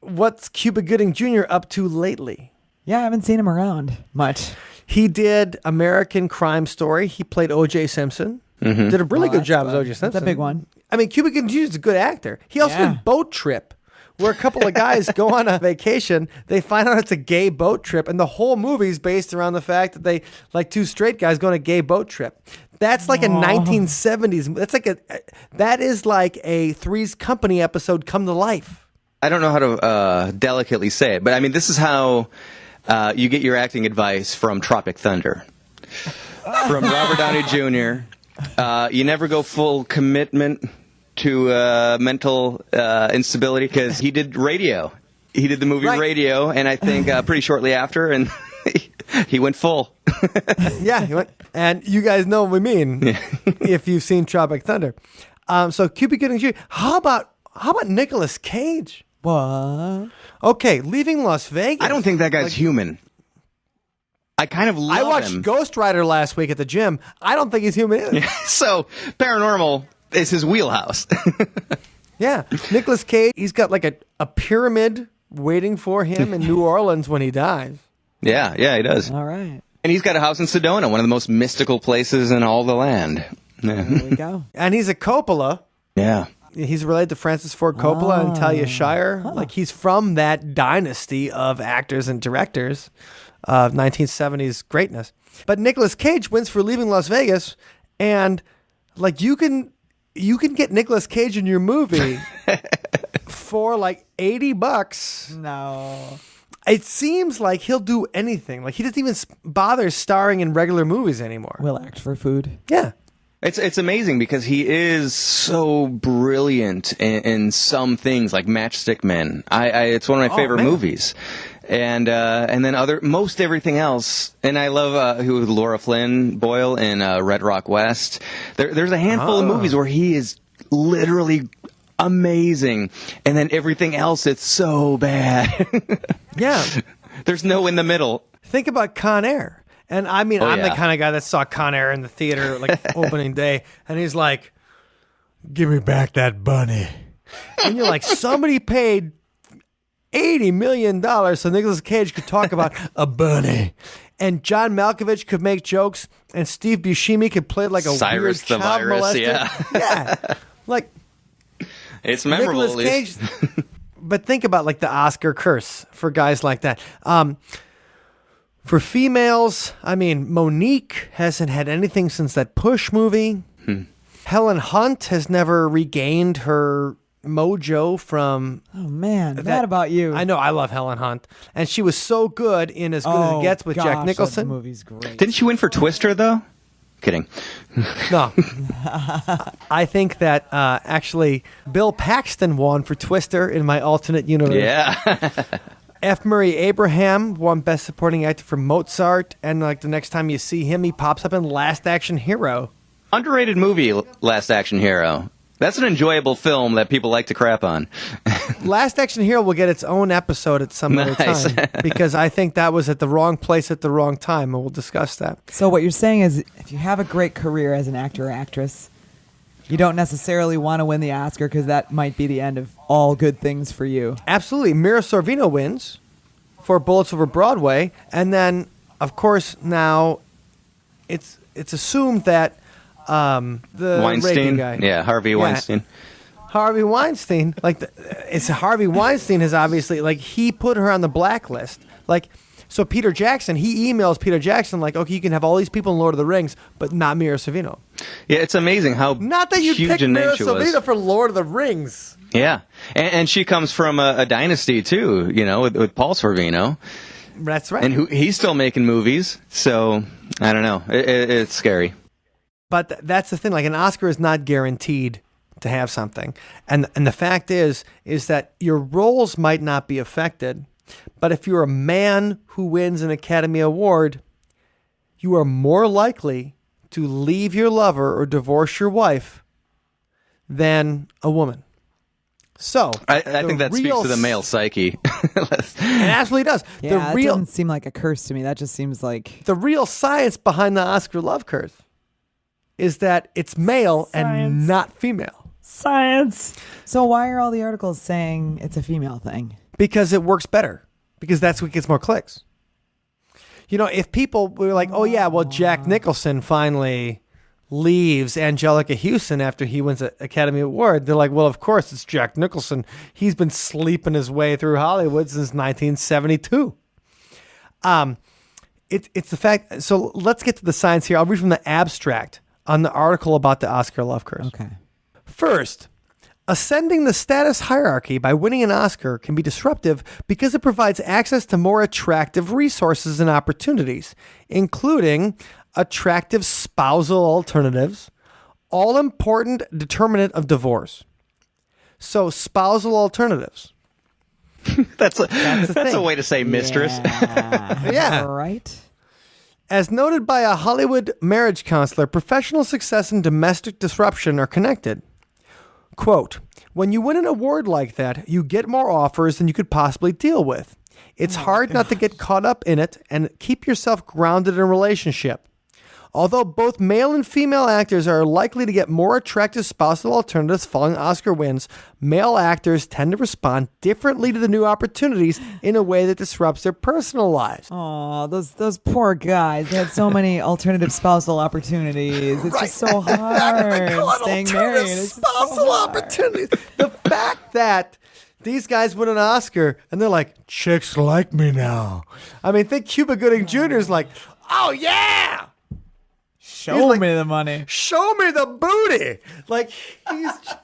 What's Cuba Gooding Jr. up to lately? Yeah, I haven't seen him around much. He did American Crime Story. He played O.J. Simpson. Did a really good job as O.J. Simpson. That's a big one. I mean, Cuba Gooding Jr. is a good actor. He also did Boat Trip, where a couple of guys go on a vacation. They find out it's a gay boat trip, and the whole movie's based around the fact that they, like two straight guys, go on a gay boat trip. That's like a 1970s. That is like a Three's Company episode come to life. I don't know how to delicately say it, but I mean, this is how you get your acting advice from Tropic Thunder. From Robert Downey Jr. You never go full commitment to mental instability, because he did Radio. He did the movie Radio, and I think pretty shortly after, and He went full. Yeah, and you guys know what we mean if you've seen Tropic Thunder. So Cuba Gooding Jr. How about Nicolas Cage? What? Okay, leaving Las Vegas. I don't think that guy's human. I kind of love I watched him. Ghost Rider last week at the gym. I don't think he's human either. So paranormal is his wheelhouse. Yeah, Nicolas Cage. He's got like a pyramid waiting for him in New Orleans when he dies. Yeah, he does. All right. And he's got a house in Sedona, one of the most mystical places in all the land. Yeah. There we go. And he's a Coppola. Yeah. He's related to Francis Ford Coppola and Talia Shire. Like he's from that dynasty of actors and directors of 1970s greatness. But Nicolas Cage wins for leaving Las Vegas, and like you can get Nicolas Cage in your movie for like $80. No. It seems like he'll do anything. Like he doesn't even bother starring in regular movies anymore. We'll act for food. Yeah. It's amazing because he is so brilliant in some things, like Matchstick Men. It's one of my favorite movies. And then most everything else. And I love Laura Flynn Boyle in Red Rock West. There's a handful of movies where he is literally amazing, and then everything else, it's so bad. Yeah. There's no in the middle. Think about Con Air. And I mean, I'm the yeah. kind of guy that saw Con Air in the theater like opening day, and he's like, "Give me back that bunny." And you're like, somebody paid $80 million so Nicolas Cage could talk about a bunny. And John Malkovich could make jokes, and Steve Buscemi could play like a Cyrus weird the child Virus, molester. Yeah. Like, It's memorable, Nicolas at least. Cage, but think about like the Oscar curse for guys like that. For females, I mean, Monique hasn't had anything since that Push movie. Helen Hunt has never regained her mojo from... Oh, man. That about you. I know. I love Helen Hunt. And she was so good in As Good as It Gets with Jack Nicholson. That movie's great. Didn't she win for Twister, though? Kidding. No. I think that actually Bill Paxton won for Twister in my alternate universe. Yeah. F. Murray Abraham won Best Supporting Actor for Mozart, and like the next time you see him, he pops up in Last Action Hero. Underrated movie, Last Action Hero. That's an enjoyable film that people like to crap on. Last Action Hero will get its own episode at some other Nice. time because I think that was at the wrong place at the wrong time, and we'll discuss that. So what you're saying is if you have a great career as an actor or actress, you don't necessarily want to win the Oscar because that might be the end of all good things for you. Absolutely. Mira Sorvino wins for Bullets Over Broadway, and then, of course, now it's assumed that the Weinstein? Reagan guy. Yeah, Harvey Weinstein. Harvey Weinstein, it's Harvey Weinstein has obviously, like, he put her on the blacklist. Like, so Peter Jackson, he emails Peter Jackson, like, okay, you can have all these people in Lord of the Rings, but not Mira Sorvino. Yeah, it's amazing how Not that you huge picked a name Mira she was. Sorvino for Lord of the Rings. Yeah, and she comes from a dynasty, too, you know, with Paul Sorvino. That's right. And he's still making movies, so I don't know. It's scary. But that's the thing. Like, an Oscar is not guaranteed to have something. And the fact is that your roles might not be affected, but if you're a man who wins an Academy Award, you are more likely to leave your lover or divorce your wife than a woman. So I think that speaks to the male psyche. It absolutely does. Yeah, that doesn't seem like a curse to me. That just seems like... The real science behind the Oscar love curse is that it's male and not female. Science. So why are all the articles saying it's a female thing? Because it works better. Because that's what gets more clicks. You know, if people were like, oh yeah, well, Jack Nicholson finally leaves Angelica Houston after he wins an Academy Award, they're like, well, of course, it's Jack Nicholson. He's been sleeping his way through Hollywood since 1972. It's the fact. So let's get to the science here. I'll read from the abstract on the article about the Oscar love curse. Okay. First, ascending the status hierarchy by winning an Oscar can be disruptive because it provides access to more attractive resources and opportunities, including attractive spousal alternatives, all-important determinant of divorce. So, spousal alternatives. That's the a thing. way to say mistress. Yeah. Yeah. Right. As noted by a Hollywood marriage counselor, professional success and domestic disruption are connected. Quote, when you win an award like that, you get more offers than you could possibly deal with. It's hard not to get caught up in it and keep yourself grounded in a relationship. Although both male and female actors are likely to get more attractive spousal alternatives following Oscar wins, male actors tend to respond differently to the new opportunities in a way that disrupts their personal lives. Oh, those poor guys. They had so many alternative spousal opportunities. It's just so hard staying married. It's Spousal opportunities. The fact that these guys win an Oscar and they're like, chicks like me now. I mean, think Cuba Gooding Jr. is like, oh yeah. Show me the money. Show me the booty. Like, he's just,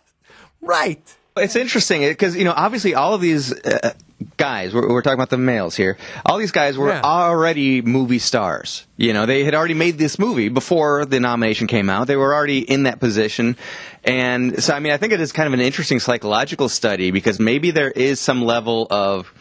right. It's interesting because, obviously all of these guys, we're talking about the males here, all these guys were already movie stars. They had already made this movie before the nomination came out. They were already in that position. And so, I think it is kind of an interesting psychological study because maybe there is some level of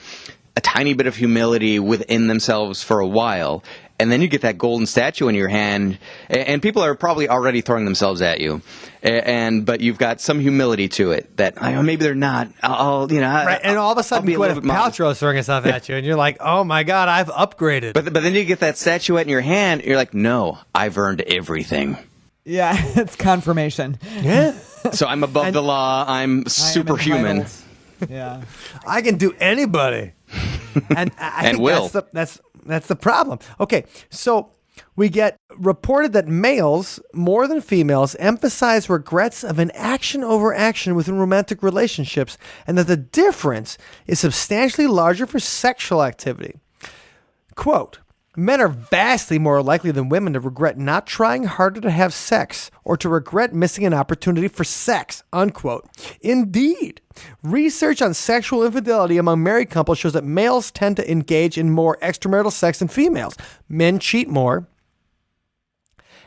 a tiny bit of humility within themselves for a while. And then you get that golden statue in your hand, and people are probably already throwing themselves at you. But you've got some humility to it that maybe they're not. Right. And all of a sudden, Gwyneth Paltrow is throwing herself at you, and you're like, "Oh my God, I've upgraded." But then you get that statuette in your hand, and you're like, "No, I've earned everything." Yeah, it's confirmation. Yeah. So I'm above the law. I'm superhuman. Yeah, I can do anybody, and I and think will. That's the problem. Okay, so we get reported that males, more than females, emphasize regrets of inaction over action within romantic relationships, and that the difference is substantially larger for sexual activity. Quote, men are vastly more likely than women to regret not trying harder to have sex or to regret missing an opportunity for sex, unquote. Indeed, research on sexual infidelity among married couples shows that males tend to engage in more extramarital sex than females. Men cheat more,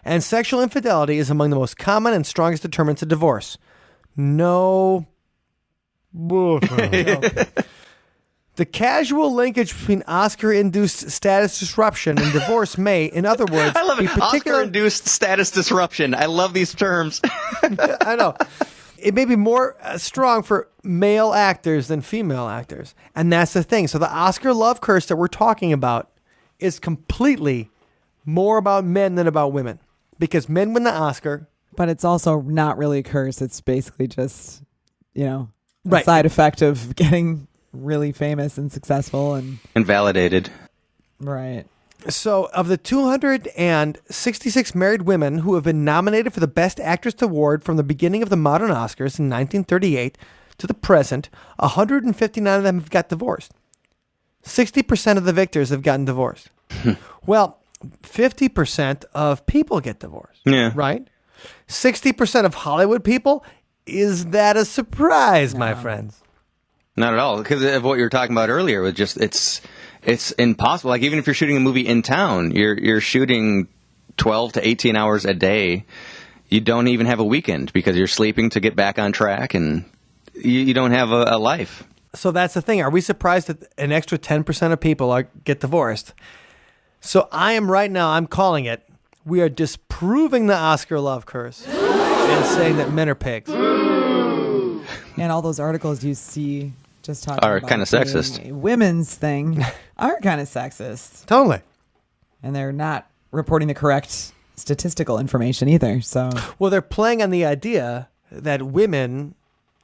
and sexual infidelity is among the most common and strongest determinants of divorce. No. Okay. The casual linkage between Oscar-induced status disruption and divorce may, in other words, I love it. be particular. Oscar-induced status disruption. I love these terms. I know. It may be more strong for male actors than female actors. And that's the thing. So the Oscar love curse that we're talking about is completely more about men than about women. Because men win the Oscar. but it's also not really a curse. It's basically just, a Right. side effect of getting really famous and successful and Invalidated. right. So, of the 266 married women who have been nominated for the Best Actress Award from the beginning of the modern Oscars in 1938 to the present, 159 of them have got divorced. 60% of the victors have gotten divorced. Well, 50% of people get divorced. Yeah. Right? 60% of Hollywood people? Is that a surprise, my friends? Not at all, because of what you were talking about earlier. With just it's impossible. Like even if you're shooting a movie in town, you're shooting 12 to 18 hours a day. You don't even have a weekend because you're sleeping to get back on track, and you don't have a life. So that's the thing. Are we surprised that an extra 10% of people get divorced? So I'm calling it. We are disproving the Oscar love curse and saying that men are pigs. And all those articles you see just talking Are about kind of sexist. being a women's thing are kind of sexist. Totally. And they're not reporting the correct statistical information either. So Well, they're playing on the idea that women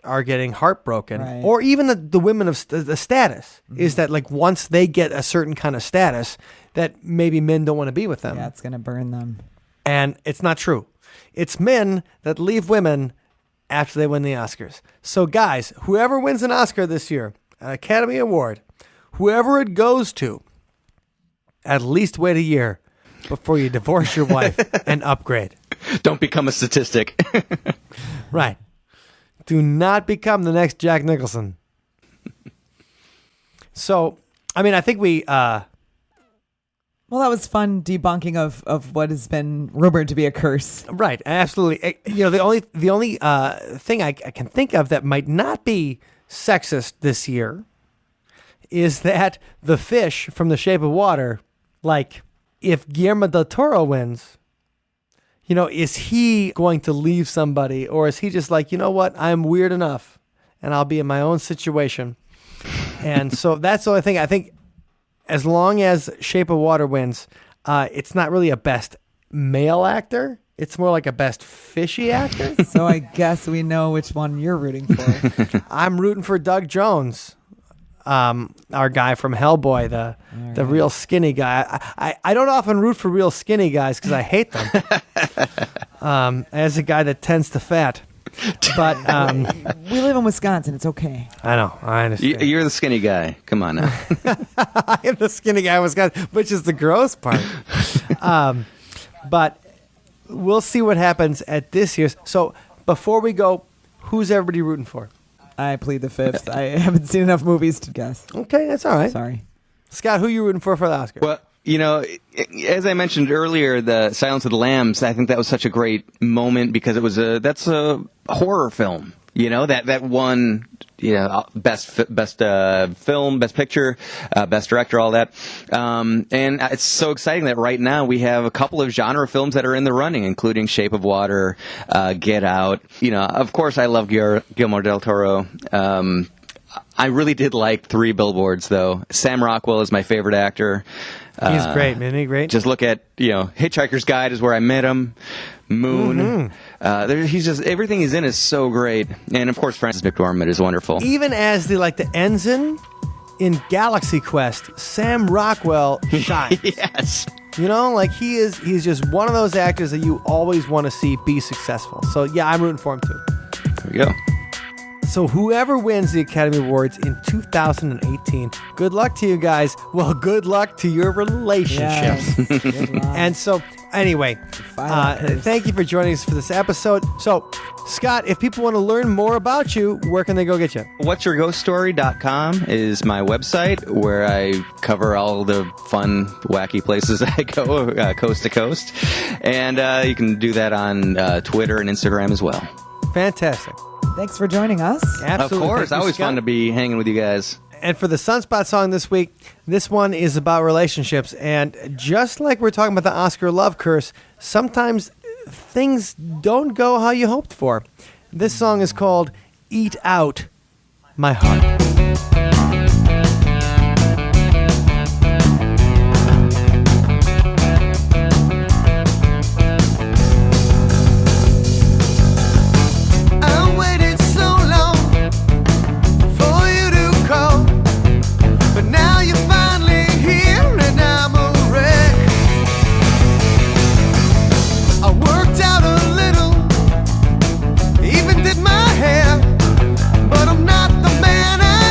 are getting heartbroken, Right. or even the women of the status is that like once they get a certain kind of status, that maybe men don't want to be with them. yeah, it's going to burn them. And it's not true. It's men that leave women after they win the Oscars. So guys, whoever wins an Oscar this year, an Academy Award, whoever it goes to, at least wait a year before you divorce your wife and upgrade. Don't become a statistic. Right. Do not become the next Jack Nicholson. So, I think we... Well, that was fun debunking of what has been rumored to be a curse. Right, absolutely. The only thing I can think of that might not be sexist this year is that the fish from The Shape of Water, if Guillermo del Toro wins, is he going to leave somebody, or is he just like, you know what, I'm weird enough and I'll be in my own situation? And so that's the only thing. I think as long as Shape of Water wins, it's not really a best male actor. It's more like a best fishy actor. So I guess we know which one you're rooting for. I'm rooting for Doug Jones, our guy from Hellboy, the real skinny guy. I don't often root for real skinny guys because I hate them. As a guy that tends to fat. But we live in Wisconsin. It's okay. I know. I understand. You're the skinny guy. Come on now. I am the skinny guy in Wisconsin, which is the gross part. But we'll see what happens at this year's. So before we go, who's everybody rooting for? I plead the fifth. I haven't seen enough movies to guess. Okay, that's all right. Sorry. Scott, who are you rooting for the Oscar? Well, as I mentioned earlier, the Silence of the Lambs, I think that was such a great moment because that's a horror film. That won, best film, best picture, best director, all that. And it's so exciting that right now we have a couple of genre films that are in the running, including Shape of Water, Get Out. Of course, I love Guillermo del Toro. I really did like Three Billboards, though. Sam Rockwell is my favorite actor. He's great, man. He's great. Just look at, Hitchhiker's Guide is where I met him. Moon. Mm-hmm. He's just, everything he's in is so great. And of course, Francis McDormand is wonderful. Even as the ensign in Galaxy Quest, Sam Rockwell shines. Yes. He's just one of those actors that you always want to see be successful. So yeah, I'm rooting for him too. There we go. So whoever wins the Academy Awards in 2018, good luck to you guys. Well, good luck to your relationships. Yes. Good luck. And so, anyway, thank you for joining us for this episode. So, Scott, if people want to learn more about you, where can they go get you? What'sYourGhostStory.com is my website where I cover all the fun, wacky places I go, coast to coast. And you can do that on Twitter and Instagram as well. Fantastic. Thanks for joining us. Absolutely. Of course. Always fun to be hanging with you guys. And for the Sunspot song this week, this one is about relationships. And just like we're talking about the Oscar love curse, sometimes things don't go how you hoped for. This song is called Eat Out My Heart. Did my hair, but I'm not the man I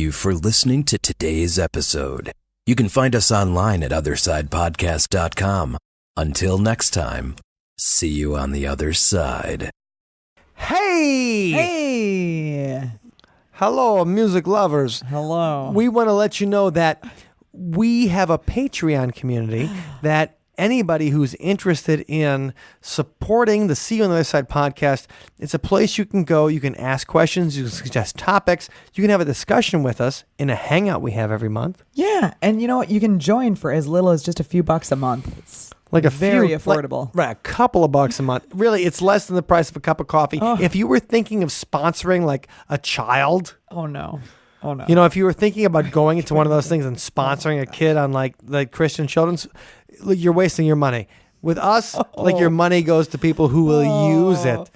you for listening to today's episode. You can find us online at othersidepodcast.com. Until next time, see you on the other side. Hey! Hey! Hello, music lovers. Hello. We want to let you know that we have a Patreon community that anybody who's interested in supporting the See You on the Other Side podcast, it's a place you can go. You can ask questions. You can suggest topics. You can have a discussion with us in a hangout we have every month. Yeah, and you know what? You can join for as little as just a few bucks a month. It's Like a very few, affordable. Right, a couple of bucks a month. Really, it's less than the price of a cup of coffee. Oh. If you were thinking of sponsoring like a child, Oh no. you know, if you were thinking about going into one of those things and sponsoring a kid on like the Christian Children's, you're wasting your money. With us, like your money goes to people who will use it.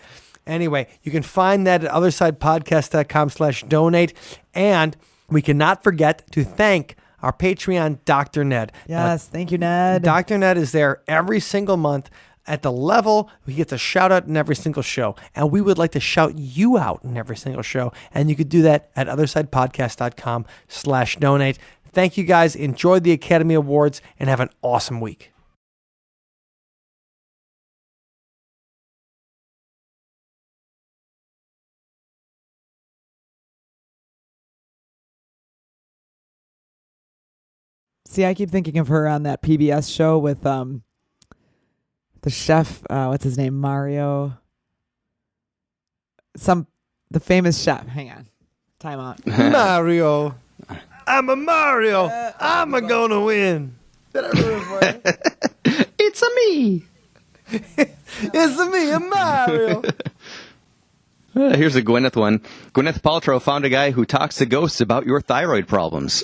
Anyway, you can find that at othersidepodcast.com/donate. And we cannot forget to thank our Patreon, Dr. Ned. Yes, thank you, Ned. Dr. Ned is there every single month at the level he gets a shout out in every single show. And we would like to shout you out in every single show. And you could do that at othersidepodcast.com/donate. Thank you guys. Enjoy the Academy Awards and have an awesome week. See, I keep thinking of her on that PBS show with the chef. What's his name? Mario. The famous chef. Hang on. Time out. Mario. I'm a Mario. I'm gonna win. Did I ruin it for you? It's a me. It's me, a Mario. Here's a Gwyneth one. Gwyneth Paltrow found a guy who talks to ghosts about your thyroid problems.